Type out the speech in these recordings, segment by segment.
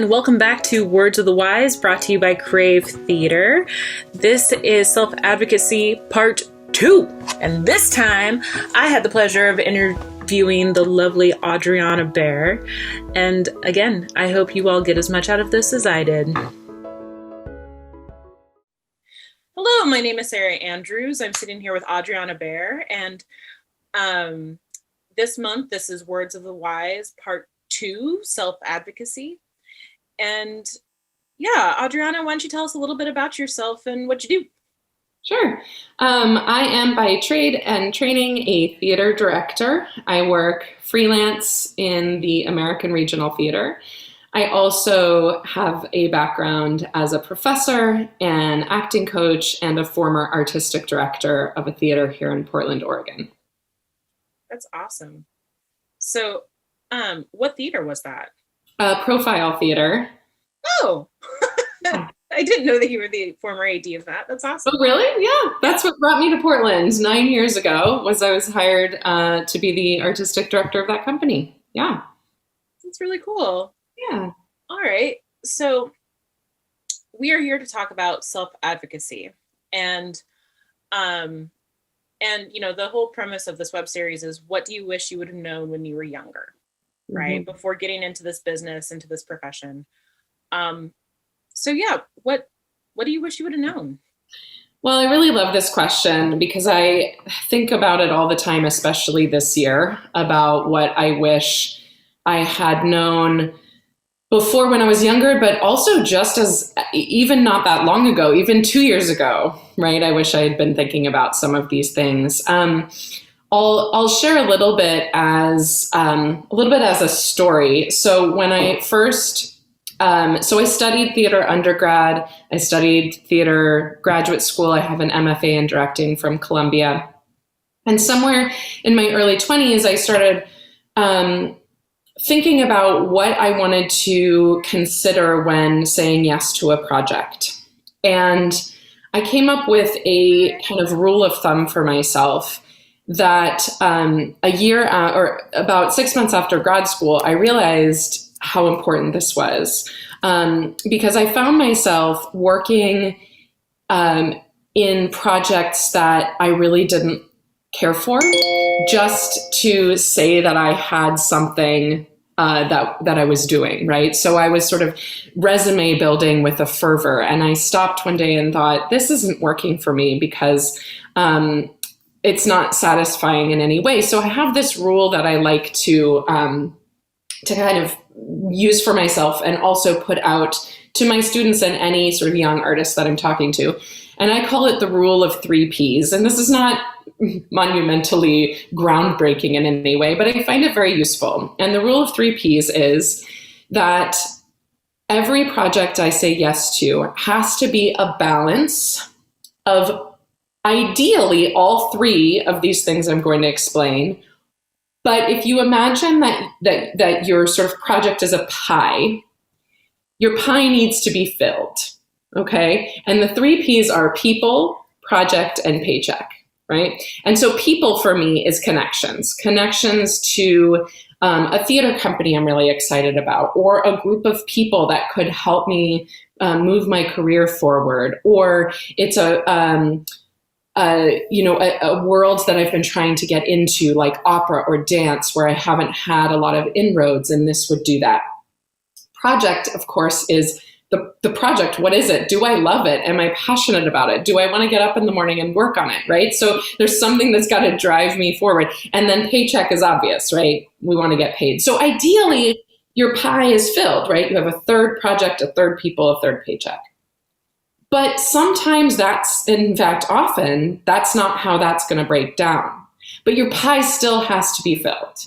and welcome back to Words of the Wise, brought to you by Crave Theater. This is Self-Advocacy Part 2, and this time I had the pleasure of interviewing the lovely Adriana Baer, and again, I hope you all get as much out of this as I did. Hello, my name is Sarah Andrews. I'm sitting here with Adriana Baer, and this month, this is Words of the Wise Part 2, Self-Advocacy. And yeah, Adriana, why don't you tell us a little bit about yourself and what you do? Sure. I am by trade and training a theater director. I work freelance in the American Regional Theater. I also have a background as a professor, an acting coach, and a former artistic director of a theater here in Portland, Oregon. That's awesome. So, what theater was that? Profile theater. Oh, I didn't know that you were the former AD of that. That's awesome. Oh, really? Yeah. That's what brought me to Portland 9 years ago, was I was hired to be the artistic director of that company. Yeah. That's really cool. Yeah. All right. So we are here to talk about self-advocacy. And you know, the whole premise of this web series is, what do you wish you would have known when you were younger? Right? Mm-hmm. Before getting into this business, into this profession. So yeah, what do you wish you would have known? Well, I really love this question because I think about it all the time, especially this year, about what I wish I had known before when I was younger, but also just as even not that long ago, even 2 years ago, right? I wish I had been thinking about some of these things. I'll share a little bit as a story. So when I first, so I studied theater undergrad. I studied theater graduate school. I have an MFA in directing from Columbia. And somewhere in my early 20s, I started thinking about what I wanted to consider when saying yes to a project. And I came up with a kind of rule of thumb for myself that a year or about 6 months after grad school, I realized how important this was, because I found myself working in projects that I really didn't care for, just to say that I had something that I was doing, right? So I was sort of resume building with a fervor, and I stopped one day and thought, this isn't working for me because it's not satisfying in any way. So I have this rule that I like to kind of use for myself and also put out to my students and any sort of young artists that I'm talking to. And I call it the rule of 3 Ps. And this is not monumentally groundbreaking in any way, but I find it very useful. And the rule of 3 Ps is that every project I say yes to has to be a balance of ideally all 3 of these things I'm going to explain. But if you imagine that your sort of project is a pie, your pie needs to be filled, okay? And the 3 Ps are people, project, and paycheck, right? And so people for me is connections to a theater company I'm really excited about, or a group of people that could help me move my career forward, or it's a world that I've been trying to get into, like opera or dance, where I haven't had a lot of inroads, and this would do that. Project, of course, is the project. What is it? Do I love it? Am I passionate about it? Do I want to get up in the morning and work on it, right? So there's something that's got to drive me forward. And then paycheck is obvious, right? We want to get paid. So ideally, your pie is filled, right? You have a third project, a third people, a third paycheck. But sometimes often, that's not how that's going to break down. But your pie still has to be filled.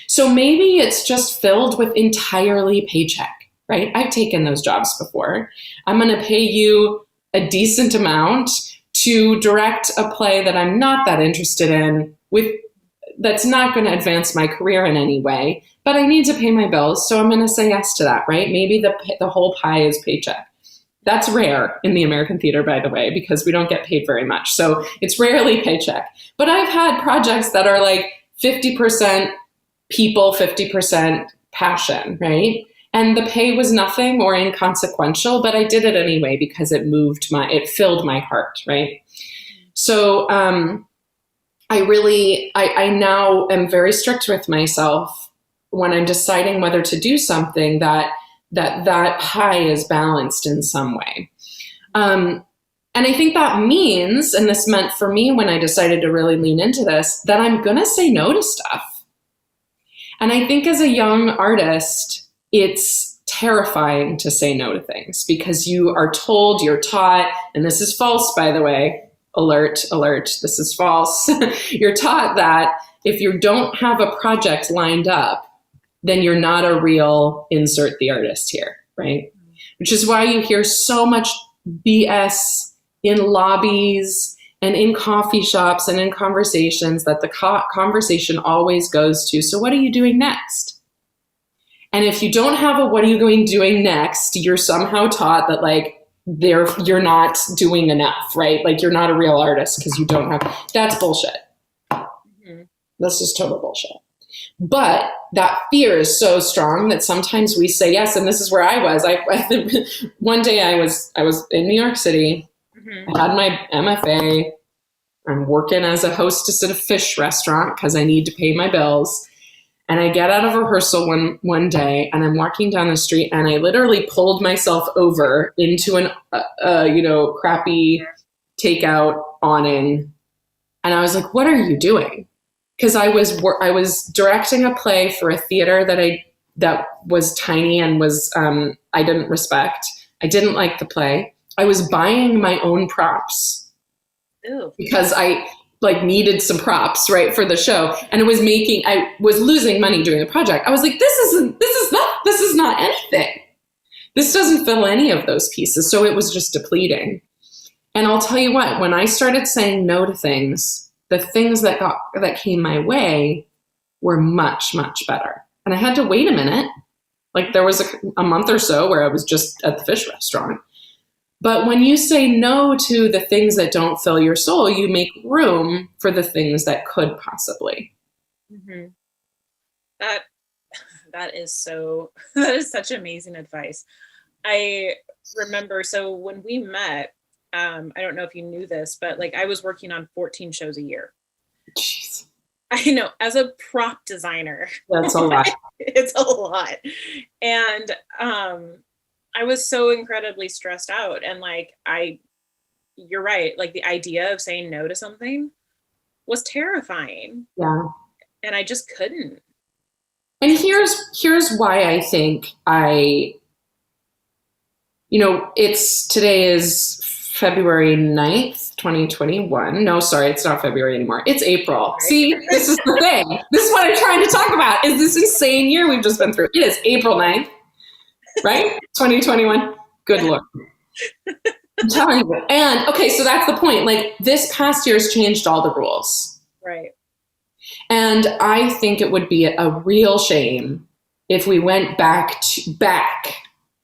So maybe it's just filled with entirely paycheck, right? I've taken those jobs before. I'm going to pay you a decent amount to direct a play that I'm not that interested in, that's not going to advance my career in any way, but I need to pay my bills, so I'm going to say yes to that, right? Maybe the whole pie is paycheck. That's rare in the American theater, by the way, because we don't get paid very much. So it's rarely paycheck. But I've had projects that are like 50% people, 50% passion, right? And the pay was nothing or inconsequential, but I did it anyway because it filled my heart, right? So I now am very strict with myself when I'm deciding whether to do something that high is balanced in some way. And I think that means, and this meant for me when I decided to really lean into this, that I'm going to say no to stuff. And I think as a young artist, it's terrifying to say no to things because you are told, you're taught, and this is false, by the way, alert, this is false. You're taught that if you don't have a project lined up, then you're not a real insert the artist here, right? Which is why you hear so much BS in lobbies and in coffee shops and in conversations that the conversation always goes to, so what are you doing next? And if you don't have a what are you doing next, you're somehow taught that you're not doing enough, right? Like you're not a real artist because you don't have, that's bullshit. Mm-hmm. That's just total bullshit. But that fear is so strong that sometimes we say yes. And this is where I was. One day I was in New York City. Mm-hmm. I had my MFA. I'm working as a hostess at a fish restaurant because I need to pay my bills. And I get out of rehearsal one day and I'm walking down the street and I literally pulled myself over into an crappy takeout awning. And I was like, what are you doing? Because I was directing a play for a theater that was tiny and was I didn't respect. I didn't like the play. I was buying my own props. Ew. Because I needed some props, right, for the show, and I was losing money doing the project. I was like, this is not anything. This doesn't fill any of those pieces. So it was just depleting. And I'll tell you what, when I started saying no to things, the things that came my way were much, much better. And I had to wait a minute. Like there was a month or so where I was just at the fish restaurant. But when you say no to the things that don't fill your soul, you make room for the things that could possibly. Mm-hmm. That is such amazing advice. I remember, so when we met, I don't know if you knew this, but I was working on 14 shows a year. Jeez. I know, as a prop designer. That's a lot. It's a lot. And I was so incredibly stressed out. And you're right. The idea of saying no to something was terrifying. Yeah. And I just couldn't. And here's why I think today is February 9th, 2021. No, sorry, it's not February anymore. It's April. Right. See, this is the thing. This is what I'm trying to talk about, is this insane year we've just been through. It is April 9th, right? 2021. Good Lord. I'm telling you. And okay, so that's the point. This past year's changed all the rules. Right. And I think it would be a real shame if we went back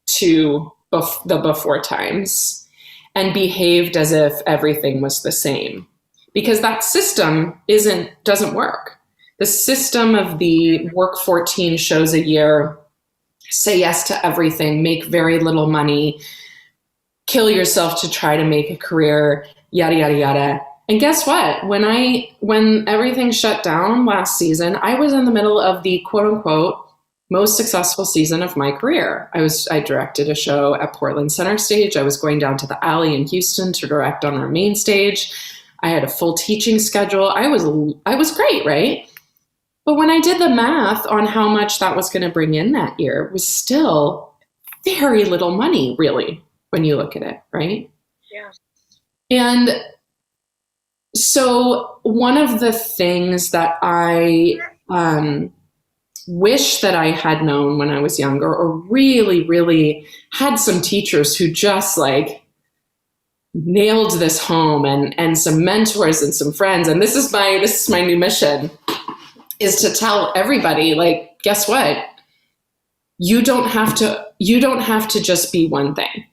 to the before times and behaved as if everything was the same, because that system doesn't work. The system of the work 14 shows a year, say yes to everything, make very little money, kill yourself to try to make a career, yada, yada, yada. And guess what? When everything shut down last season, I was in the middle of the quote unquote most successful season of my career. I directed a show at Portland Center Stage. I was going down to the Alley in Houston to direct on our main stage. I had a full teaching schedule. I was great, right? But when I did the math on how much that was going to bring in that year, it was still very little money, really, when you look at it, right? Yeah. And so one of the things that I wish that I had known when I was younger, or really, really had some teachers who just nailed this home, and some mentors and some friends. And this is my new mission, is to tell everybody, guess what? You don't have to just be one thing.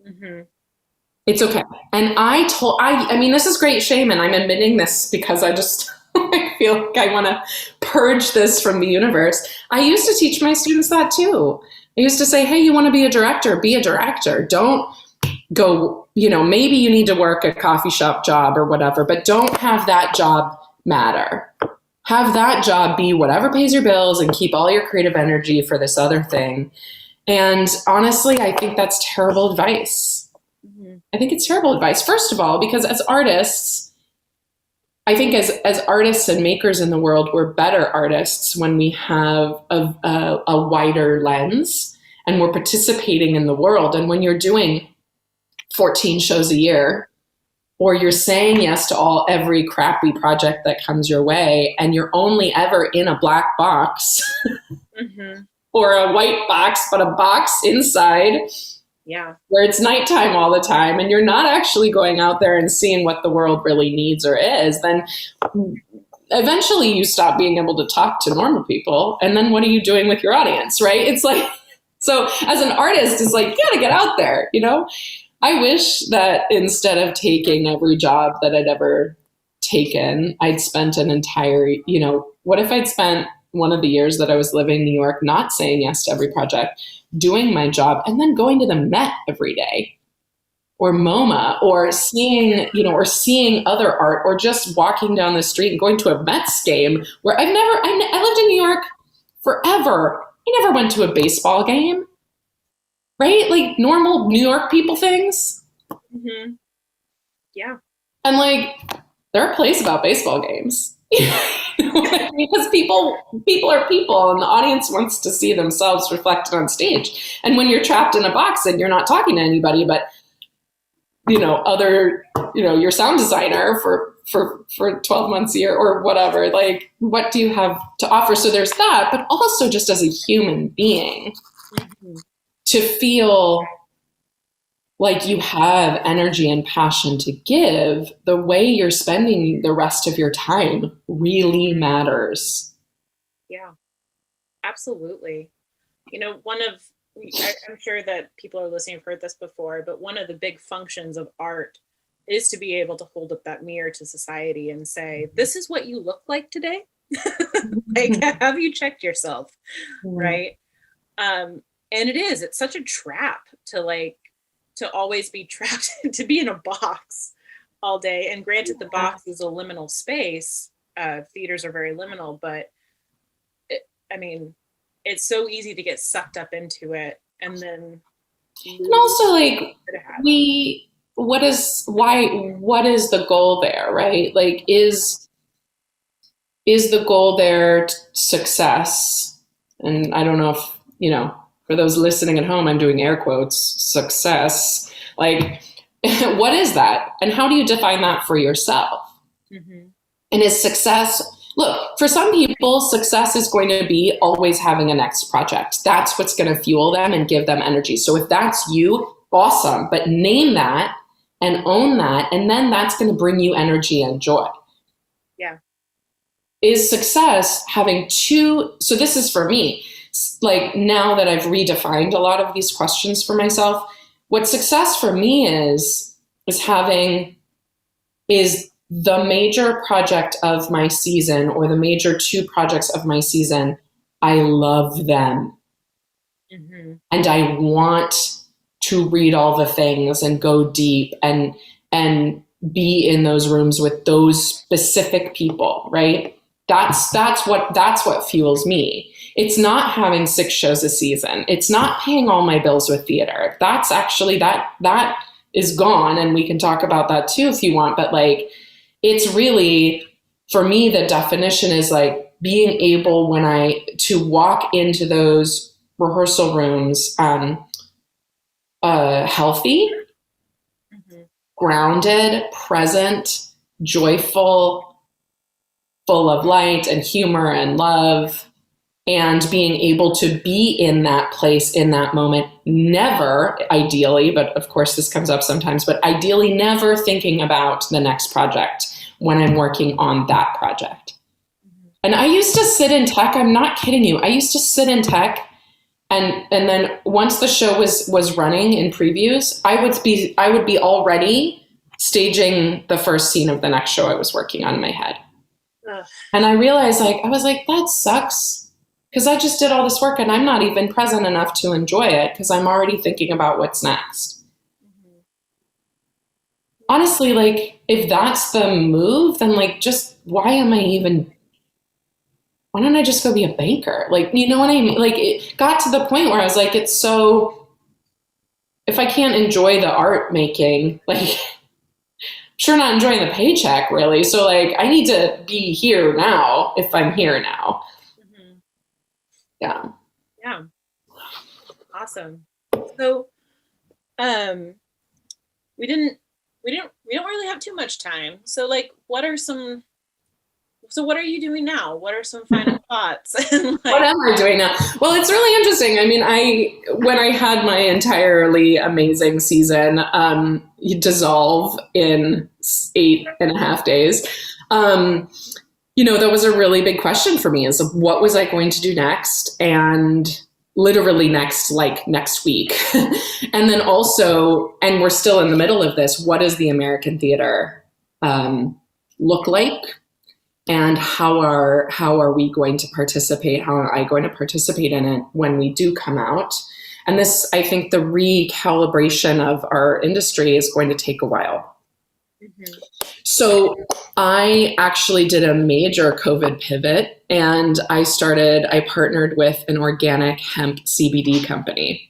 Mm-hmm. It's okay. And I mean, this is great shame, and I'm admitting this because I feel like I want to purge this from the universe. I used to teach my students that too. I used to say, hey, you want to be a director? Be a director. Don't go, maybe you need to work a coffee shop job or whatever, but don't have that job matter. Have that job be whatever pays your bills and keep all your creative energy for this other thing. And honestly, I think that's terrible advice. Mm-hmm. I think it's terrible advice. First of all, because as artists, I think as artists and makers in the world, we're better artists when we have a wider lens and we're participating in the world. And when you're doing 14 shows a year, or you're saying yes to every crappy project that comes your way, and you're only ever in a black box mm-hmm. or a white box, but a box inside, where it's nighttime all the time, and you're not actually going out there and seeing what the world really needs or is, then eventually you stop being able to talk to normal people. And then what are you doing with your audience, right? It's like, so as an artist, it's like, you gotta get out there, I wish that instead of taking every job that I'd ever taken, I'd spent an entire, what if I'd spent one of the years that I was living in New York not saying yes to every project, doing my job, and then going to the Met every day, or MoMA, or seeing other art, or just walking down the street and going to a Mets game where I lived in New York forever. I never went to a baseball game. Right? Like normal New York people things. Mm-hmm. Yeah. And like, there are plays about baseball games. Because people are people, and the audience wants to see themselves reflected on stage. And when you're trapped in a box and you're not talking to anybody but, your sound designer for 12 months a year or whatever, like, what do you have to offer? So there's that, but also just as a human being, mm-hmm. to feel like you have energy and passion to give, the way you're spending the rest of your time really matters. Yeah, absolutely. I'm sure that people are listening have heard this before, but one of the big functions of art is to be able to hold up that mirror to society and say, this is what you look like today. Like, have you checked yourself? Mm-hmm. Right. And it's such a trap to always be trapped, to be in a box all day. And granted, the box is a liminal space. Theaters are very liminal, but it's so easy to get sucked up into it. And then, and also what is the goal there, right? Like, is the goal there success? And I don't know if, for those listening at home, I'm doing air quotes, success. Like, what is that? And how do you define that for yourself? Mm-hmm. And is success, look, for some people, success is going to be always having a next project. That's what's going to fuel them and give them energy. So if that's you, awesome. But name that and own that. And then that's going to bring you energy and joy. Yeah. Is success having so this is for me. Like, now that I've redefined a lot of these questions for myself, what success for me is the major project of my season, or the major 2 projects of my season. I love them. Mm-hmm. And I want to read all the things and go deep and be in those rooms with those specific people, right? That's what fuels me. It's not having 6 shows a season. It's not paying all my bills with theater. That's actually, that is gone. And we can talk about that too, if you want. But like, it's really, for me, the definition is like being able to walk into those rehearsal rooms, healthy, mm-hmm. grounded, present, joyful, full of light and humor and love, and being able to be in that place, in that moment, never, ideally, but of course this comes up sometimes, but ideally never thinking about the next project when I'm working on that project. Mm-hmm. And I used to sit in tech, I'm not kidding you, I used to sit in tech, and then once the show was running in previews, I would be already staging the first scene of the next show I was working on in my head. Ugh. And I realized, I was like, that sucks. because I just did all this work and I'm not even present enough to enjoy it because I'm already thinking about what's next. Mm-hmm. Honestly, like, if that's the move, then like, just why don't I just go be a banker? Like, you know what I mean? Like, it got to the point where I was like, it's so, if I can't enjoy the art making, like, sure not enjoying the paycheck really. So like, I need to be here now if I'm here now. Mm-hmm. Yeah. Yeah. Awesome. So, we don't really have too much time. So like, what are you doing now? What are some final thoughts? What am I doing now? Well, it's really interesting. I mean, when I had my entirely amazing season dissolve in 8.5 days, that was a really big question for me, is what was I going to do next? And literally next week. And then also, and we're still in the middle of this, what does the American theater look like? And how are we going to participate? How am I going to participate in it when we do come out? And this, I think the recalibration of our industry is going to take a while. Mm-hmm. So I actually did a major COVID pivot, and I partnered with an organic hemp CBD company,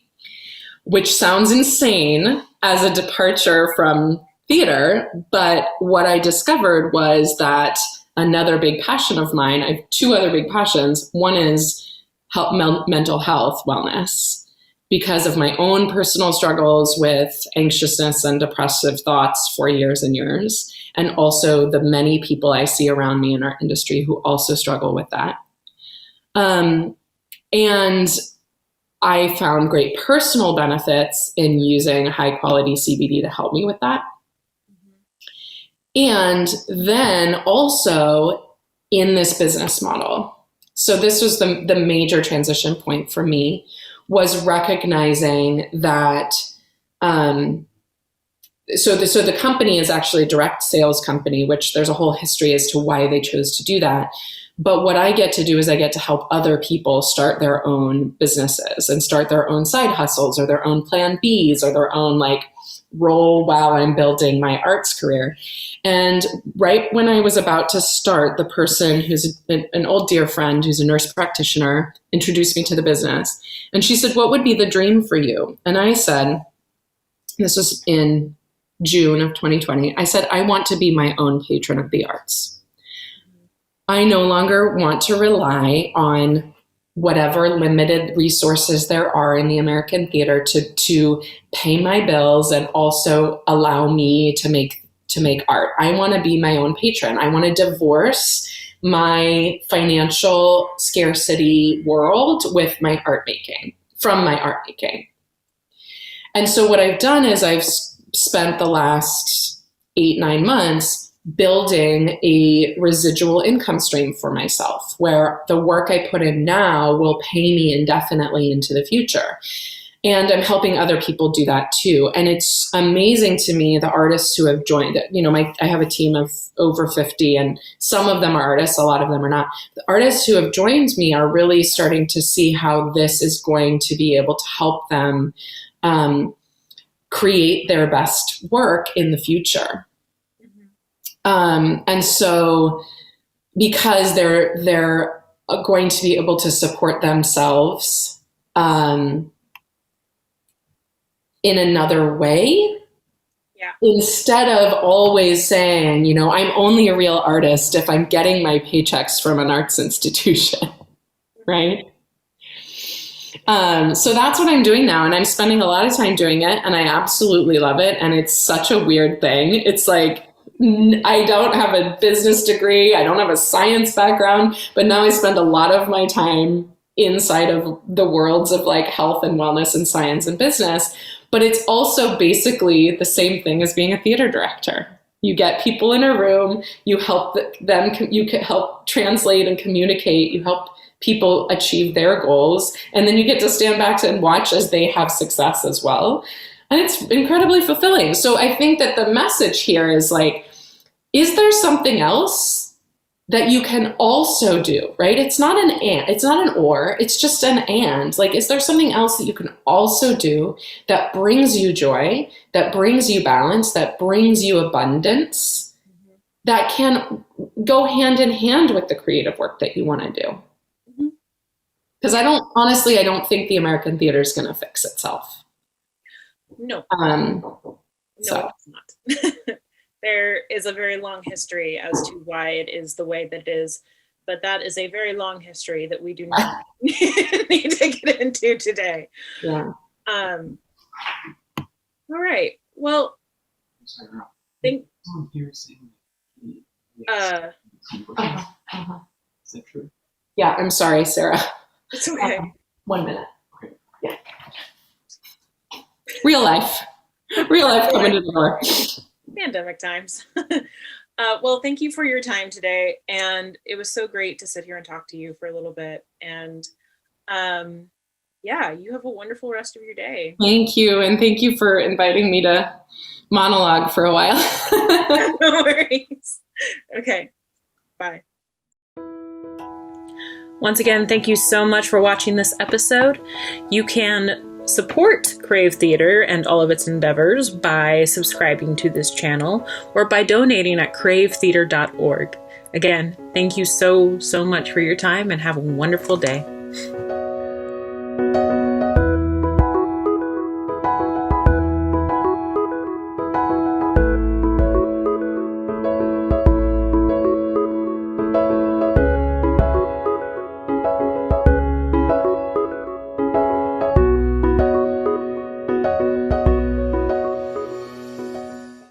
which sounds insane as a departure from theater. But what I discovered was that another big passion of mine, I have two other big passions. One is mental health wellness, because of my own personal struggles with anxiousness and depressive thoughts for years and years, and also the many people I see around me in our industry who also struggle with that. And I found great personal benefits in using high quality CBD to help me with that. And then also in this business model. So this was the major transition point for me, was recognizing that, so the company is actually a direct sales company, which there's a whole history as to why they chose to do that. But what I get to do is I get to help other people start their own businesses and start their own side hustles or their own plan Bs or their own role while I'm building my arts career. And right when I was about to start, the person who's an old dear friend, who's a nurse practitioner, introduced me to the business. And she said, "What would be the dream for you?" And I said, this was in June of 2020, I said, "I want to be my own patron of the arts. I no longer want to rely on whatever limited resources there are in the American theater to pay my bills and also allow me to make art. I want to be my own patron. I want to divorce my financial scarcity world with my art making, from my art making." And so what I've done is I've spent the last 8-9 months building a residual income stream for myself, where the work I put in now will pay me indefinitely into the future. And I'm helping other people do that too. And it's amazing to me, the artists who have joined it. I have a team of over 50, and some of them are artists, a lot of them are not. The artists who have joined me are really starting to see how this is going to be able to help them create their best work in the future. And so because they're going to be able to support themselves in another way, instead of always saying, I'm only a real artist if I'm getting my paychecks from an arts institution, right? So that's what I'm doing now, and I'm spending a lot of time doing it, and I absolutely love it. And it's such a weird thing. It's like, I don't have a business degree, I don't have a science background, but now I spend a lot of my time inside of the worlds of health and wellness and science and business. But it's also basically the same thing as being a theater director. You get people in a room, you help them, you can help translate and communicate, you help people achieve their goals, and then you get to stand back and watch as they have success as well. And it's incredibly fulfilling. So I think that the message here is is there something else that you can also do, right? It's not an and, it's not an or, it's just an and. Like, is there something else that you can also do that brings you joy, that brings you balance, that brings you abundance, that can go hand in hand with the creative work that you want to do? Because I don't think the American theater is going to fix itself. No. So. No, it's not. There is a very long history as to why it is the way that it is, but that is a very long history that we do not need to get into today. Yeah. All right. Well, think. Is that true? Yeah, I'm sorry, Sarah. It's okay. 1 minute. Okay. Yeah. Real life coming to the door. Pandemic times. Well, thank you for your time today. And it was so great to sit here and talk to you for a little bit. And yeah, you have a wonderful rest of your day. Thank you. And thank you for inviting me to monologue for a while. No worries. Okay. Bye. Once again, thank you so much for watching this episode. You can support Crave Theater and all of its endeavors by subscribing to this channel or by donating at cravetheater.org. Again, thank you so much for your time and have a wonderful day.